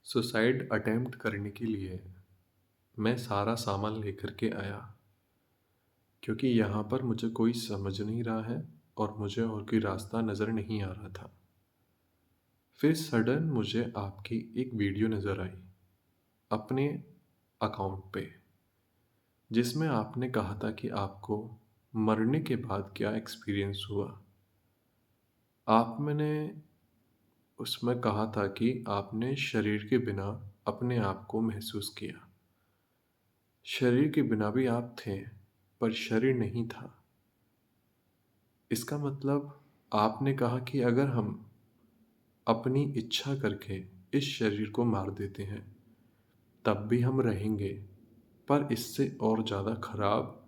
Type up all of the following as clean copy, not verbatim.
Suicide attempt करने के लिए मैं सारा सामान लेकर के आया क्योंकि यहाँ पर मुझे कोई समझ नहीं रहा है और मुझे और कोई रास्ता नज़र नहीं आ रहा था। फिर सडन मुझे आपकी एक वीडियो नज़र आई अपने अकाउंट पे, जिसमें आपने कहा था कि आपको मरने के बाद क्या एक्सपीरियंस हुआ। मैंने उसमें कहा था कि आपने शरीर के बिना अपने आप को महसूस किया। शरीर के बिना भी आप थे, पर शरीर नहीं था। इसका मतलब आपने कहा कि अगर हम अपनी इच्छा करके इस शरीर को मार देते हैं, तब भी हम रहेंगे, पर इससे और ज़्यादा खराब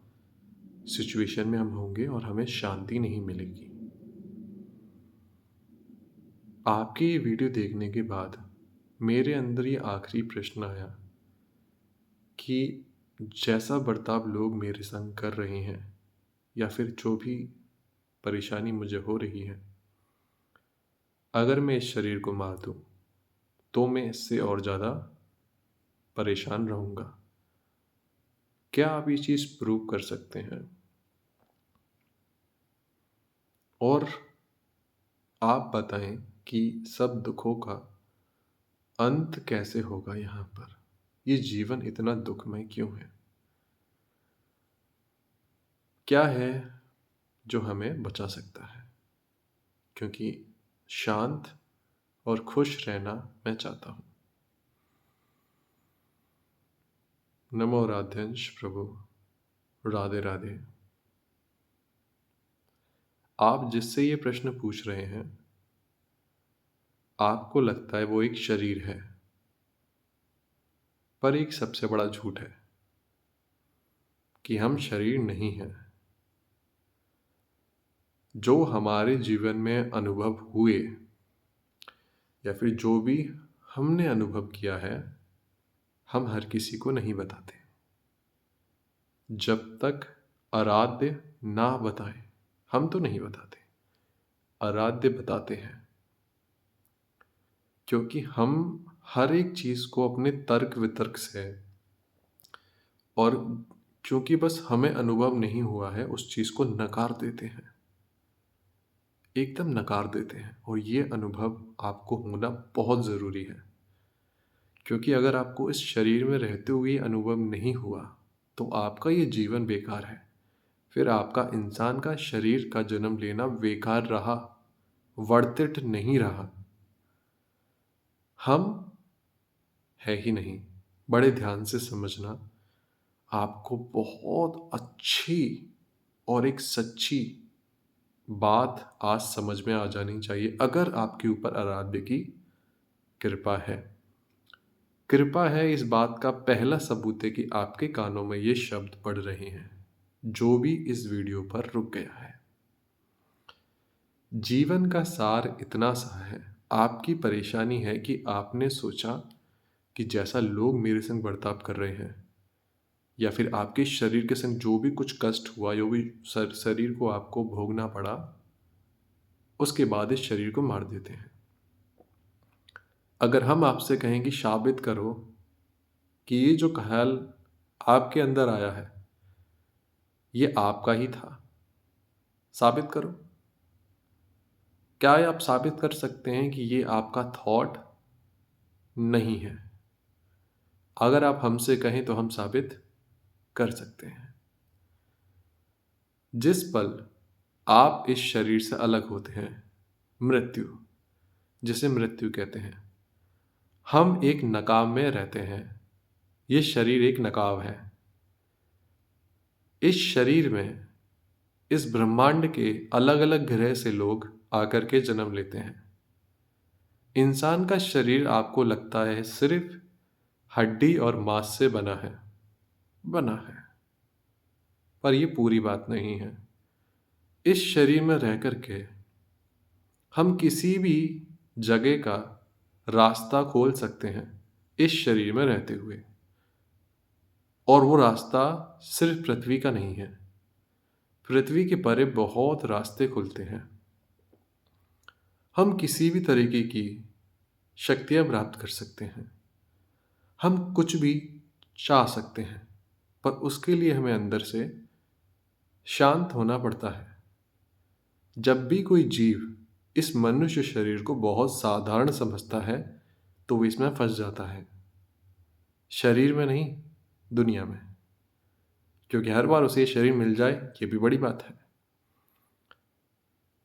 सिचुएशन में हम होंगे और हमें शांति नहीं मिलेगी। आपकी ये वीडियो देखने के बाद मेरे अंदर ये आखिरी प्रश्न आया कि जैसा बर्ताव लोग मेरे संग कर रहे हैं या फिर जो भी परेशानी मुझे हो रही है, अगर मैं इस शरीर को मार दूं तो मैं इससे और ज़्यादा परेशान रहूँगा। क्या आप ये चीज़ प्रूव कर सकते हैं? और आप बताएं कि सब दुखों का अंत कैसे होगा यहाँ पर? ये जीवन इतना दुखमय क्यों है? क्या है जो हमें बचा सकता है? क्योंकि शांत और खुश रहना मैं चाहता हूँ। नमो राधेंश प्रभु, राधे राधे। आप जिससे ये प्रश्न पूछ रहे हैं, आपको लगता है वो एक शरीर है, पर एक सबसे बड़ा झूठ है कि हम शरीर नहीं हैं। जो हमारे जीवन में अनुभव हुए या फिर जो भी हमने अनुभव किया है, हम हर किसी को नहीं बताते। जब तक आराध्य ना बताए, हम तो नहीं बताते, आराध्य बताते हैं। क्योंकि हम हर एक चीज़ को अपने तर्क वितर्क से, और क्योंकि बस हमें अनुभव नहीं हुआ है, उस चीज़ को नकार देते हैं, एकदम नकार देते हैं। और ये अनुभव आपको होना बहुत ज़रूरी है, क्योंकि अगर आपको इस शरीर में रहते हुए ये अनुभव नहीं हुआ तो आपका ये जीवन बेकार है। फिर आपका इंसान का शरीर का जन्म लेना बेकार रहा, वर्थ इट नहीं रहा। हम है ही नहीं। बड़े ध्यान से समझना, आपको बहुत अच्छी और एक सच्ची बात आज समझ में आ जानी चाहिए। अगर आपके ऊपर आराध्य की कृपा है, कृपा है, इस बात का पहला सबूत है कि आपके कानों में ये शब्द पड़ रहे हैं, जो भी इस वीडियो पर रुक गया है। जीवन का सार इतना सा है। आपकी परेशानी है कि आपने सोचा कि जैसा लोग मेरे संग बर्ताव कर रहे हैं, या फिर आपके शरीर के संग जो भी कुछ कष्ट हुआ, जो भी शरीर को आपको भोगना पड़ा, उसके बाद इस शरीर को मार देते हैं। अगर हम आपसे कहें कि साबित करो कि ये जो ख्याल आपके अंदर आया है, ये आपका ही था, साबित करो। क्या आप साबित कर सकते हैं कि ये आपका थॉट नहीं है? अगर आप हमसे कहें तो हम साबित कर सकते हैं। जिस पल आप इस शरीर से अलग होते हैं, मृत्यु, जिसे मृत्यु कहते हैं, हम एक नकाब में रहते हैं। ये शरीर एक नकाब है। इस शरीर में, इस ब्रह्मांड के अलग अलग ग्रह से लोग आकर के जन्म लेते हैं। इंसान का शरीर आपको लगता है सिर्फ हड्डी और मांस से बना है, पर यह पूरी बात नहीं है। इस शरीर में रह करके हम किसी भी जगह का रास्ता खोल सकते हैं, इस शरीर में रहते हुए। और वो रास्ता सिर्फ पृथ्वी का नहीं है, पृथ्वी के परे बहुत रास्ते खुलते हैं। हम किसी भी तरीके की शक्तियां प्राप्त कर सकते हैं। हम कुछ भी चाह सकते हैं, पर उसके लिए हमें अंदर से शांत होना पड़ता है। जब भी कोई जीव इस मनुष्य शरीर को बहुत साधारण समझता है, तो वो इसमें फंस जाता है। शरीर में नहीं, दुनिया में। क्योंकि हर बार उसे ये शरीर मिल जाए, ये भी बड़ी बात है।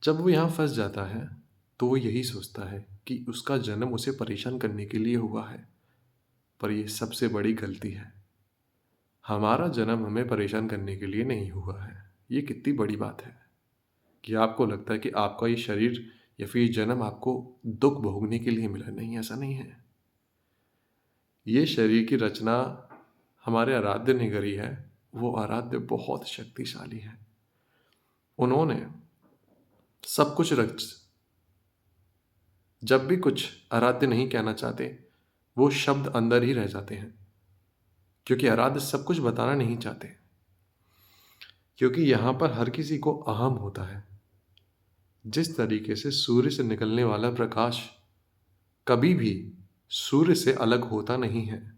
जब वो यहाँ फंस जाता है, तो वो यही सोचता है कि उसका जन्म उसे परेशान करने के लिए हुआ है। पर ये सबसे बड़ी गलती है। हमारा जन्म हमें परेशान करने के लिए नहीं हुआ है। ये कितनी बड़ी बात है कि आपको लगता है कि आपका ये शरीर या फिर ये जन्म आपको दुख भोगने के लिए मिला। नहीं, ऐसा नहीं है। ये शरीर की रचना हमारे आराध्य ने करी है। वो आराध्य बहुत शक्तिशाली है। उन्होंने सब कुछ रच जब भी कुछ आराध्य नहीं कहना चाहते, वो शब्द अंदर ही रह जाते हैं। क्योंकि आराध्य सब कुछ बताना नहीं चाहते। क्योंकि यहाँ पर हर किसी को अहम होता है। जिस तरीके से सूर्य से निकलने वाला प्रकाश कभी भी सूर्य से अलग होता नहीं है,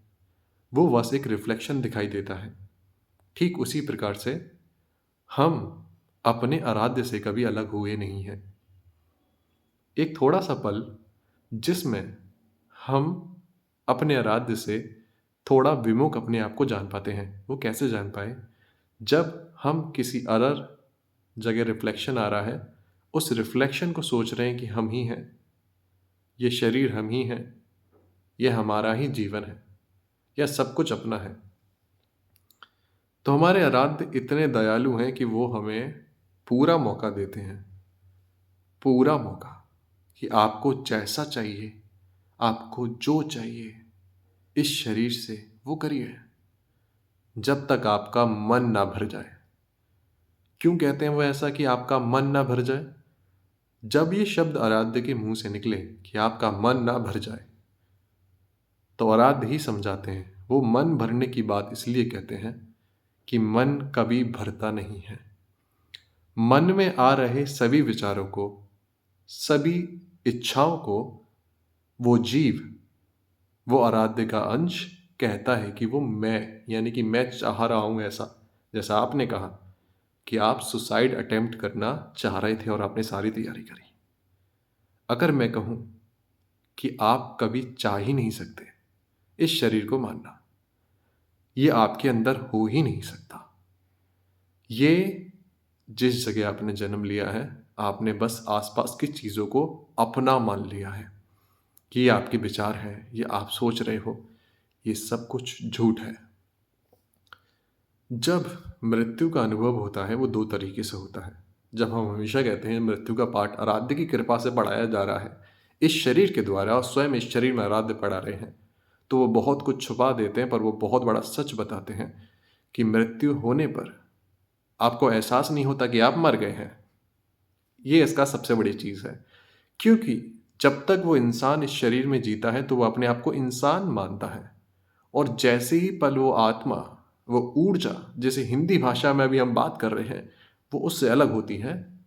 वो बस एक रिफ्लेक्शन दिखाई देता है। ठीक उसी प्रकार से हम अपने आराध्य से कभी अलग हुए नहीं हैं। एक थोड़ा सा पल जिसमें हम अपने आराध्य से थोड़ा विमुख अपने आप को जान पाते हैं। वो कैसे जान पाए? जब हम किसी अदर जगह रिफ्लेक्शन आ रहा है, उस रिफ्लेक्शन को सोच रहे हैं कि हम ही हैं, ये शरीर हम ही हैं, ये हमारा ही जीवन है, या सब कुछ अपना है। तो हमारे आराध्य इतने दयालु हैं कि वो हमें पूरा मौका देते हैं। पूरा मौका कि आपको जैसा चाहिए, आपको जो चाहिए इस शरीर से वो करिए, जब तक आपका मन ना भर जाए। क्यों कहते हैं वो ऐसा कि आपका मन ना भर जाए? जब ये शब्द आराध्य के मुंह से निकले कि आपका मन ना भर जाए, तो आराध्य ही समझाते हैं। वो मन भरने की बात इसलिए कहते हैं कि मन कभी भरता नहीं है। मन में आ रहे सभी विचारों को, सभी इच्छाओं को वो जीव, वो आराध्य का अंश कहता है कि वो मैं, यानी कि मैं चाह रहा हूं ऐसा। जैसा आपने कहा कि आप सुसाइड अटेम्प्ट करना चाह रहे थे और आपने सारी तैयारी करी। अगर मैं कहूं कि आप कभी चाह ही नहीं सकते इस शरीर को मारना, ये आपके अंदर हो ही नहीं सकता। ये जिस जगह आपने जन्म लिया है, आपने बस आसपास की चीज़ों को अपना मान लिया है कि ये आपके विचार है, ये आप सोच रहे हो, ये सब कुछ झूठ है। जब मृत्यु का अनुभव होता है, वो दो तरीके से होता है। जब हम हमेशा कहते हैं मृत्यु का पाठ आराध्य की कृपा से पढ़ाया जा रहा है इस शरीर के द्वारा, और स्वयं इस शरीर में आराध्य पढ़ा रहे हैं, तो वो बहुत कुछ छुपा देते हैं, पर वो बहुत बड़ा सच बताते हैं कि मृत्यु होने पर आपको एहसास नहीं होता कि आप मर गए हैं। ये इसका सबसे बड़ी चीज़ है। क्योंकि जब तक वो इंसान इस शरीर में जीता है, तो वो अपने आप को इंसान मानता है। और जैसे ही पल वो आत्मा, वो ऊर्जा, जैसे हिंदी भाषा में अभी हम बात कर रहे हैं, वो उससे अलग होती है,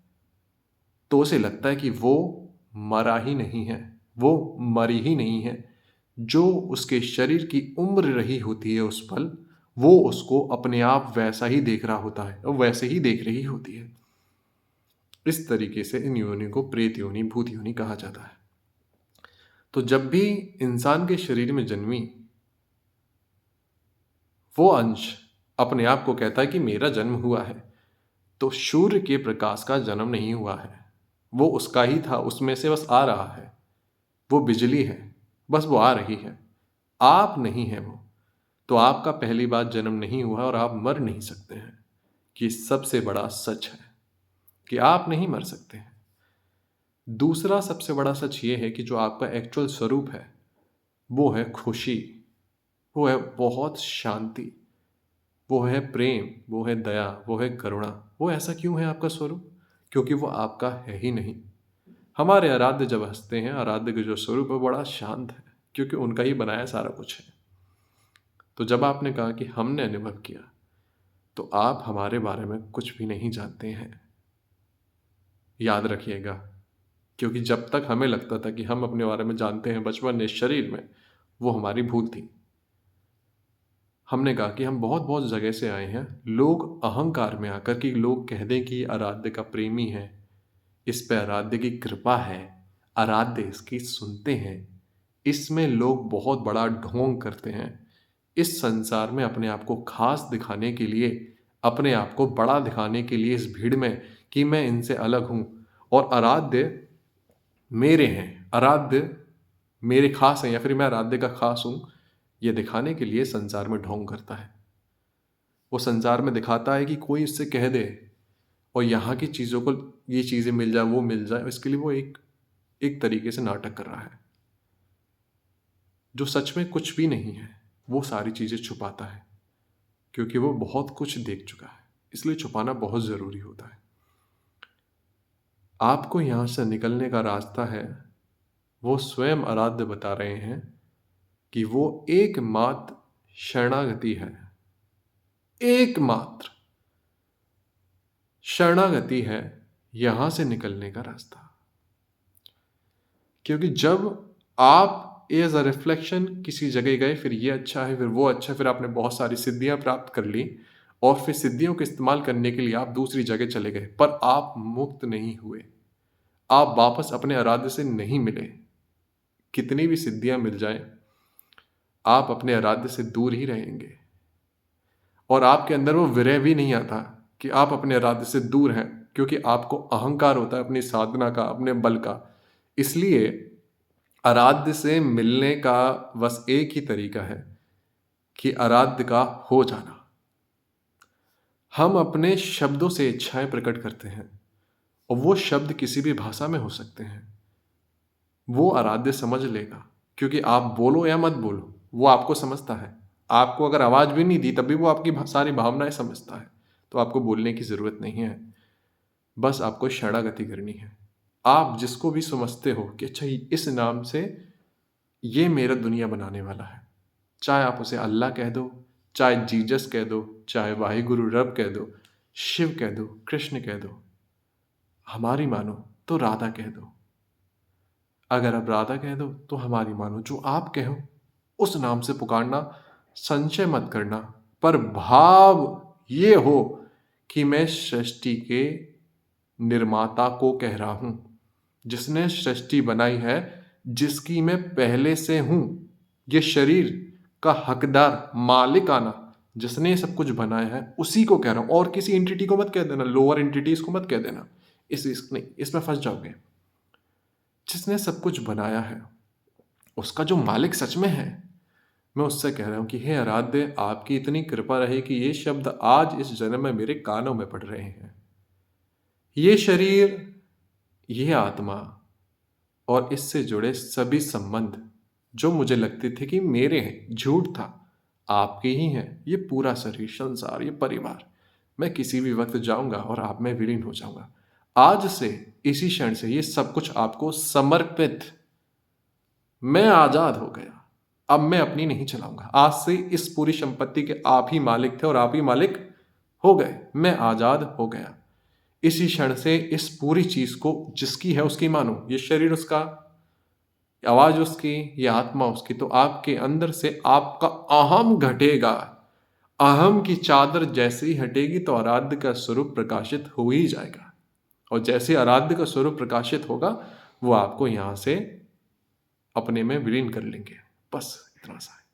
तो उसे लगता है कि वो मरा ही नहीं है, वो मरी ही नहीं है। जो उसके शरीर की उम्र रही होती है उस पल, वो उसको अपने आप वैसा ही देख रहा होता है और वैसे ही देख रही होती है। इस तरीके से इन योनि को प्रेत योनि, भूत योनि कहा जाता है। तो जब भी इंसान के शरीर में जन्मी वो अंश अपने आप को कहता है कि मेरा जन्म हुआ है, तो सूर्य के प्रकाश का जन्म नहीं हुआ है। वो उसका ही था, उसमें से बस आ रहा है। वो बिजली है, बस वो आ रही है। आप नहीं है वो। तो आपका पहली बार जन्म नहीं हुआ और आप मर नहीं सकते हैं। कि सबसे बड़ा सच है कि आप नहीं मर सकते हैं। दूसरा सबसे बड़ा सच ये है कि जो आपका एक्चुअल स्वरूप है, वो है खुशी, वो है बहुत शांति, वो है प्रेम, वो है दया, वो है करुणा। वो ऐसा क्यों है आपका स्वरूप? क्योंकि वो आपका है ही नहीं। हमारे आराध्य जब हंसते हैं, आराध्य का जो स्वरूप है बड़ा शांत है, क्योंकि उनका ही बनाया सारा कुछ है। तो जब आपने कहा कि हमने अनुभव किया, तो आप हमारे बारे में कुछ भी नहीं जानते हैं। याद रखिएगा, क्योंकि जब तक हमें लगता था कि हम अपने बारे में जानते हैं बचपन में इस शरीर में, वो हमारी भूल थी। हमने कहा कि हम बहुत बहुत जगह से आए हैं। लोग अहंकार में आकर कि लोग कह दें कि आराध्य का प्रेमी है, इस पे आराध्य की कृपा है, आराध्य इसकी सुनते हैं, इसमें लोग बहुत बड़ा ढोंग करते हैं। इस संसार में अपने आप को खास दिखाने के लिए, अपने आप को बड़ा दिखाने के लिए इस भीड़ में कि मैं इनसे अलग हूँ और आराध्य मेरे हैं, आराध्य मेरे खास हैं या फिर मैं आराध्य का खास हूँ, ये दिखाने के लिए संसार में ढोंग करता है। वो संसार में दिखाता है कि कोई उससे कह दे और यहाँ की चीज़ों को, ये चीज़ें मिल जाए, वो मिल जाए, इसके लिए वो एक एक तरीके से नाटक कर रहा है। जो सच में कुछ भी नहीं है, वो सारी चीज़ें छुपाता है क्योंकि वो बहुत कुछ देख चुका है, इसलिए छुपाना बहुत ज़रूरी होता है। आपको यहाँ से निकलने का रास्ता है, वो स्वयं आराध्य बता रहे हैं कि वो एकमात्र शरणागति है, एकमात्र शरणागति है यहाँ से निकलने का रास्ता। क्योंकि जब आप एज अ रिफ्लेक्शन किसी जगह गए, फिर ये अच्छा है, फिर वो अच्छा है, फिर आपने बहुत सारी सिद्धियां प्राप्त कर ली और फिर सिद्धियों का इस्तेमाल करने के लिए आप दूसरी जगह चले गए, पर आप मुक्त नहीं हुए, आप वापस अपने आराध्य से नहीं मिले। कितनी भी सिद्धियां मिल जाए, आप अपने आराध्य से दूर ही रहेंगे और आपके अंदर वो विरह भी नहीं आता कि आप अपने आराध्य से दूर हैं, क्योंकि आपको अहंकार होता है अपनी साधना का, अपने बल का। इसलिए आराध्य से मिलने का बस एक ही तरीका है कि आराध्य का हो जाना। हम अपने शब्दों से इच्छाएं प्रकट करते हैं और वो शब्द किसी भी भाषा में हो सकते हैं। वो आराध्य समझ लेगा, क्योंकि आप बोलो या मत बोलो, वो आपको समझता है। आपको अगर आवाज भी नहीं दी तभी वो आपकी सारी भावनाएं समझता है। तो आपको बोलने की जरूरत नहीं है, बस आपको शरणागति करनी है। आप जिसको भी समझते हो कि अच्छा इस नाम से ये मेरा दुनिया बनाने वाला है, चाहे आप उसे अल्लाह कह दो, चाहे जीसस कह दो, चाहे वाहिगुरु रब कह दो, शिव कह दो, कृष्ण कह दो, हमारी मानो तो राधा कह दो। अगर आप राधा कह दो तो हमारी मानो, जो आप कहो उस नाम से पुकारना, संशय मत करना, पर भाव ये हो कि मैं सृष्टि के निर्माता को कह रहा हूं, जिसने सृष्टि बनाई है, जिसकी मैं पहले से हूं, ये शरीर का हकदार मालिक आना, जिसने सब कुछ बनाया है उसी को कह रहा हूं। और किसी एंटिटी को मत कह देना, लोअर एंटिटीज को मत कह देना, नहीं, इसमें फंस जाओगे। जिसने सब कुछ बनाया है, उसका जो मालिक सच में है, मैं उससे कह रहा हूं कि हे आराध्य, आपकी इतनी कृपा रहे कि ये शब्द आज इस जन्म में मेरे कानों में पड़ रहे हैं। ये शरीर, ये आत्मा और इससे जुड़े सभी संबंध जो मुझे लगते थे कि मेरे हैं, झूठ था, आपके ही हैं। ये पूरा शरीर, संसार, ये परिवार, मैं किसी भी वक्त जाऊंगा और आप में विलीन हो जाऊंगा। आज से, इसी क्षण से ये सब कुछ आपको समर्पित। मैं आजाद हो गया, अब मैं अपनी नहीं चलाऊंगा। आज से इस पूरी संपत्ति के आप ही मालिक थे और आप ही मालिक हो गए। मैं आजाद हो गया। इसी क्षण से इस पूरी चीज को जिसकी है उसकी मानो। ये शरीर उसका, आवाज उसकी, ये आत्मा उसकी। तो आपके अंदर से आपका अहम घटेगा। अहम की चादर जैसे ही हटेगी तो आराध्य का स्वरूप प्रकाशित हो ही जाएगा। और जैसे आराध्य का स्वरूप प्रकाशित होगा, वो आपको यहां से अपने में विलीन कर लेंगे। बस इतना सा है।